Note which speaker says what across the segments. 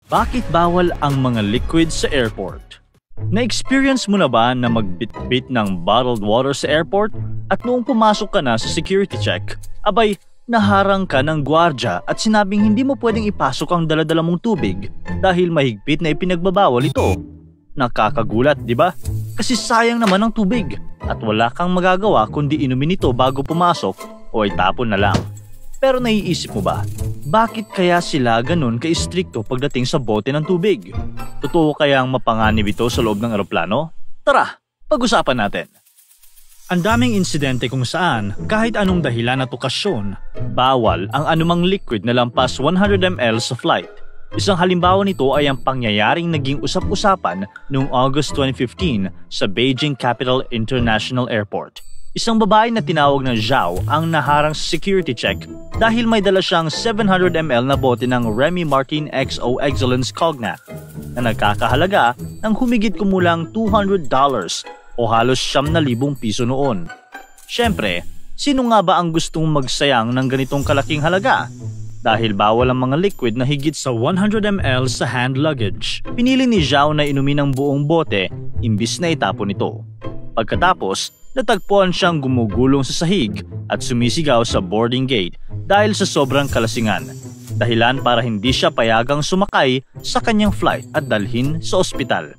Speaker 1: Bakit bawal ang mga liquid sa airport? Na-experience mo na ba na magbitbit ng bottled water sa airport at noong pumasok ka na sa security check, abay, naharang ka ng gwardya at sinabing hindi mo pwedeng ipasok ang daladala mong tubig dahil mahigpit na ipinagbabawal ito? Nakakagulat, di ba? Kasi sayang naman ang tubig at wala kang magagawa kundi inumin ito bago pumasok o itapon na lang. Pero naiisip mo ba, bakit kaya sila ganun ka-istrikto pagdating sa bote ng tubig? Totoo kayang mapanganib ito sa loob ng eroplano? Tara, pag-usapan natin. Ang daming insidente kung saan, kahit anong dahilan at okasyon, bawal ang anumang liquid na lampas 100 ml sa flight. Isang halimbawa nito ay ang pangyayaring naging usap-usapan noong August 2015 sa Beijing Capital International Airport. Isang babae na tinawag na Zhao ang naharang sa security check dahil may dala siyang 700 ml na bote ng Remy Martin XO Excellence Cognac na nagkakahalaga ng humigit kumulang $200 o halos 9,000 piso noon. Siyempre, sino nga ba ang gustong magsayang ng ganitong kalaking halaga? Dahil bawal ang mga liquid na higit sa 100 ml sa hand luggage, pinili ni Zhao na inumin ang buong bote imbis na itapon ito. Pagkatapos, natagpuan siyang gumugulong sa sahig at sumisigaw sa boarding gate dahil sa sobrang kalasingan. Dahilan para hindi siya payagang sumakay sa kanyang flight at dalhin sa ospital.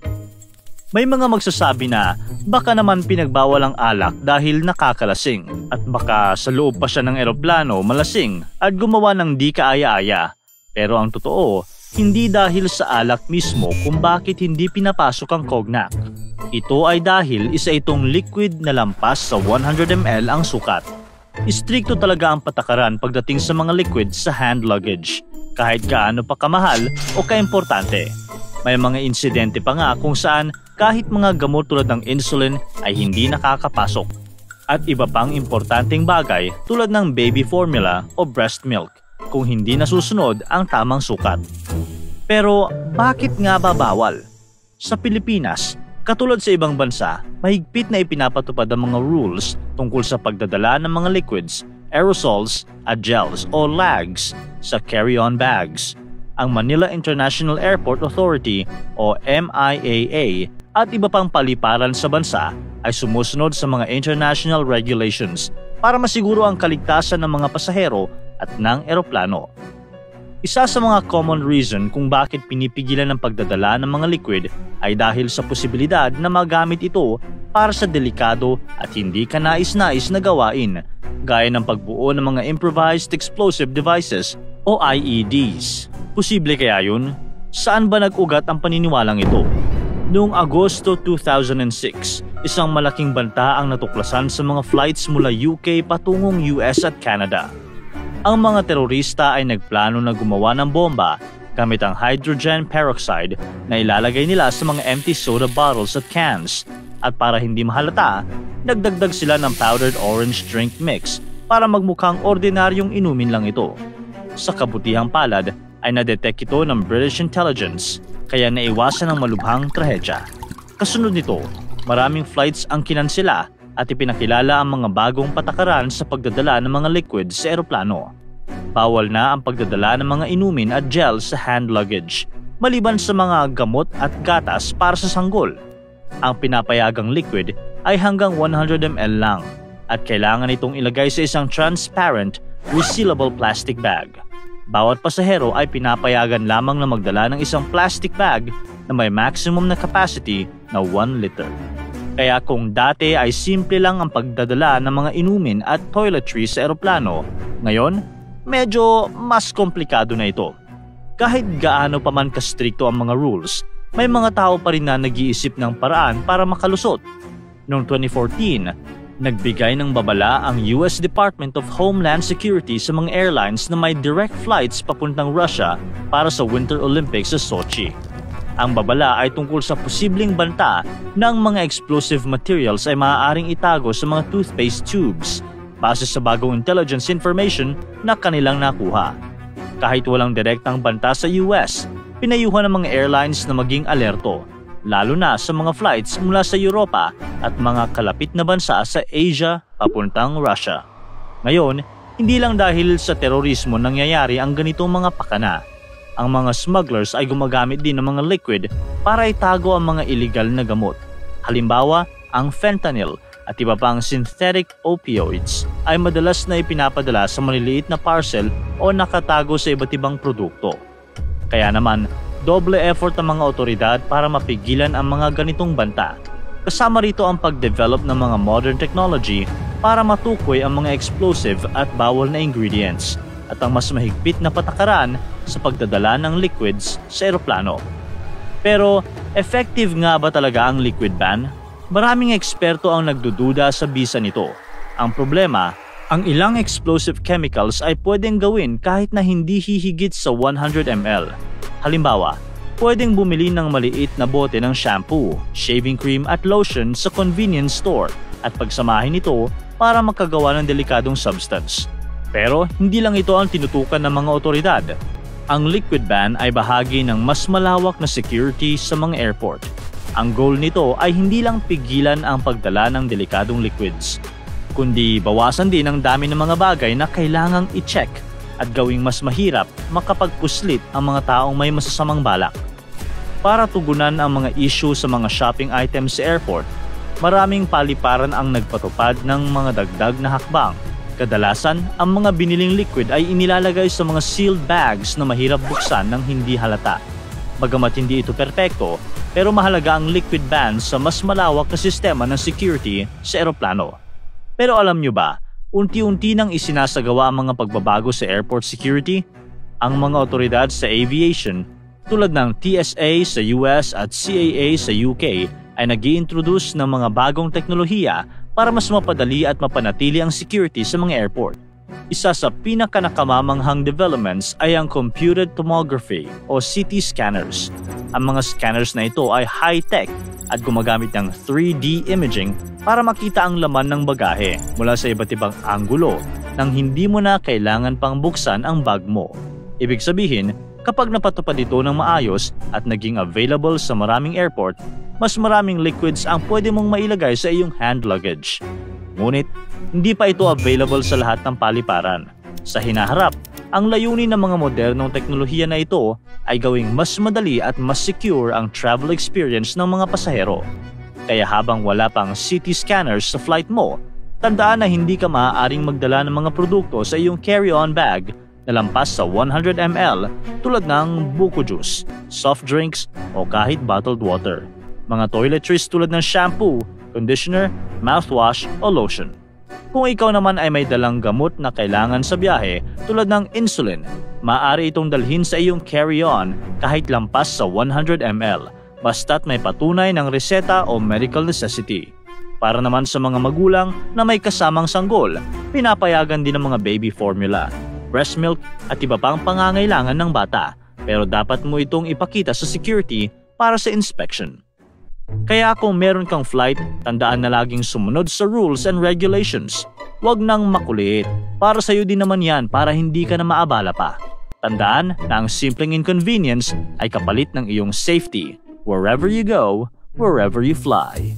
Speaker 1: May mga magsasabi na baka naman pinagbawal ang alak dahil nakakalasing at baka sa loob pa siya ng eroplano malasing at gumawa ng di kaaya-aya. Pero ang totoo, hindi dahil sa alak mismo kung bakit hindi pinapasok ang cognac. Ito ay dahil isa itong liquid na lampas sa 100 ml ang sukat. Istrikto talaga ang patakaran pagdating sa mga liquid sa hand luggage, kahit gaano pa kamahal o kaimportante. May mga insidente pa nga kung saan kahit mga gamot tulad ng insulin ay hindi nakakapasok. At iba pang importanteng bagay tulad ng baby formula o breast milk kung hindi nasusunod ang tamang sukat. Pero bakit nga ba bawal? Sa Pilipinas, katulad sa ibang bansa, mahigpit na ipinapatupad ang mga rules tungkol sa pagdadala ng mga liquids, aerosols at gels o lags sa carry-on bags. Ang Manila International Airport Authority o MIAA at iba pang paliparan sa bansa ay sumusunod sa mga international regulations para masiguro ang kaligtasan ng mga pasahero at ng eroplano. Isa sa mga common reason kung bakit pinipigilan ang pagdadala ng mga liquid ay dahil sa posibilidad na magamit ito para sa delikado at hindi kanais-nais na gawain, gaya ng pagbuo ng mga improvised explosive devices o IEDs. Posible kaya yun? Saan ba nag-ugat ang paniniwalang ito? Noong Agosto 2006, isang malaking banta ang natuklasan sa mga flights mula UK patungong US at Canada. Ang mga terorista ay nagplano na gumawa ng bomba gamit ang hydrogen peroxide na ilalagay nila sa mga empty soda bottles at cans. At para hindi mahalata, nagdagdag sila ng powdered orange drink mix para magmukhang ordinaryong inumin lang ito. Sa kabutihang palad ay nadetect ito ng British intelligence kaya naiwasan ang malubhang trahedya. Kasunod nito, maraming flights ang kinansela at ipinakilala ang mga bagong patakaran sa pagdadala ng mga liquids sa eroplano. Bawal na ang pagdadala ng mga inumin at gel sa hand luggage, maliban sa mga gamot at gatas para sa sanggol. Ang pinapayagang liquid ay hanggang 100 ml lang at kailangan itong ilagay sa isang transparent, resealable plastic bag. Bawat pasahero ay pinapayagan lamang na magdala ng isang plastic bag na may maximum na capacity na 1 liter. Kaya kung dati ay simple lang ang pagdadala ng mga inumin at toiletries sa eroplano, ngayon, medyo mas komplikado na ito. Kahit gaano pa man kastrikto ang mga rules, may mga tao pa rin na nag-iisip ng paraan para makalusot. Noong 2014, nagbigay ng babala ang US Department of Homeland Security sa mga airlines na may direct flights papuntang Russia para sa Winter Olympics sa Sochi. Ang babala ay tungkol sa posibleng banta ng mga explosive materials ay maaaring itago sa mga toothpaste tubes base sa bagong intelligence information na kanilang nakuha. Kahit walang direktang banta sa US, pinayuhan ng mga airlines na maging alerto, lalo na sa mga flights mula sa Europa at mga kalapit na bansa sa Asia papuntang Russia. Ngayon, hindi lang dahil sa terorismo nangyayari ang ganitong mga pakana. Ang mga smugglers ay gumagamit din ng mga liquid para itago ang mga illegal na gamot. Halimbawa, ang fentanyl at iba pang synthetic opioids ay madalas na ipinapadala sa maliliit na parcel o nakatago sa iba't ibang produkto. Kaya naman, doble effort ng mga otoridad para mapigilan ang mga ganitong banta. Kasama rito ang pag-develop ng mga modern technology para matukoy ang mga explosive at bawal na ingredients at ang mas mahigpit na patakaran sa pagdadala ng liquids sa eroplano. Pero, effective nga ba talaga ang liquid ban? Maraming eksperto ang nagdududa sa bisa nito. Ang problema, ang ilang explosive chemicals ay pwedeng gawin kahit na hindi hihigit sa 100 ml. Halimbawa, pwedeng bumili ng maliit na bote ng shampoo, shaving cream at lotion sa convenience store at pagsamahin ito para makagawa ng delikadong substance. Pero hindi lang ito ang tinutukan ng mga otoridad. Ang liquid ban ay bahagi ng mas malawak na security sa mga airport. Ang goal nito ay hindi lang pigilan ang pagdala ng delikadong liquids, kundi bawasan din ang dami ng mga bagay na kailangang i-check at gawing mas mahirap makapagpuslit ang mga taong may masasamang balak. Para tugunan ang mga issue sa mga shopping items sa airport, maraming paliparan ang nagpatupad ng mga dagdag na hakbang. Kadalasan, ang mga biniling liquid ay inilalagay sa mga sealed bags na mahirap buksan ng hindi halata. Bagamat hindi ito perpekto, pero mahalaga ang liquid ban sa mas malawak na sistema ng security sa eroplano. Pero alam nyo ba, unti-unti nang isinasagawa ang mga pagbabago sa airport security? Ang mga otoridad sa aviation, tulad ng TSA sa US at CAA sa UK, ay nag-i-introduce ng mga bagong teknolohiya para mas mapadali at mapanatili ang security sa mga airport. Isa sa pinakanakamamamanghang developments ay ang computed tomography o CT scanners. Ang mga scanners na ito ay high-tech at gumagamit ng 3D imaging para makita ang laman ng bagahe mula sa iba't ibang anggulo nang hindi mo na kailangan pang buksan ang bag mo. Ibig sabihin, kapag napatupad ito ng maayos at naging available sa maraming airport, mas maraming liquids ang pwede mong mailagay sa iyong hand luggage. Ngunit, hindi pa ito available sa lahat ng paliparan. Sa hinaharap, ang layunin ng mga modernong teknolohiya na ito ay gawing mas madali at mas secure ang travel experience ng mga pasahero. Kaya habang wala pang CT scanners sa flight mo, tandaan na hindi ka maaaring magdala ng mga produkto sa iyong carry-on bag na lampas sa 100 ml tulad ng buko juice, soft drinks o kahit bottled water. Mga toiletries tulad ng shampoo, conditioner, mouthwash o lotion. Kung ikaw naman ay may dalang gamot na kailangan sa biyahe tulad ng insulin, maaari itong dalhin sa iyong carry-on kahit lampas sa 100 ml basta't may patunay ng reseta o medical necessity. Para naman sa mga magulang na may kasamang sanggol, pinapayagan din ng mga baby formula, breast milk at iba pang pangangailangan ng bata, pero dapat mo itong ipakita sa security para sa inspection. Kaya kung meron kang flight, tandaan na laging sumunod sa rules and regulations. Huwag nang makulit. Para sa'yo din naman yan para hindi ka na maabala pa. Tandaan na ang simpleng inconvenience ay kapalit ng iyong safety. Wherever you go, wherever you fly.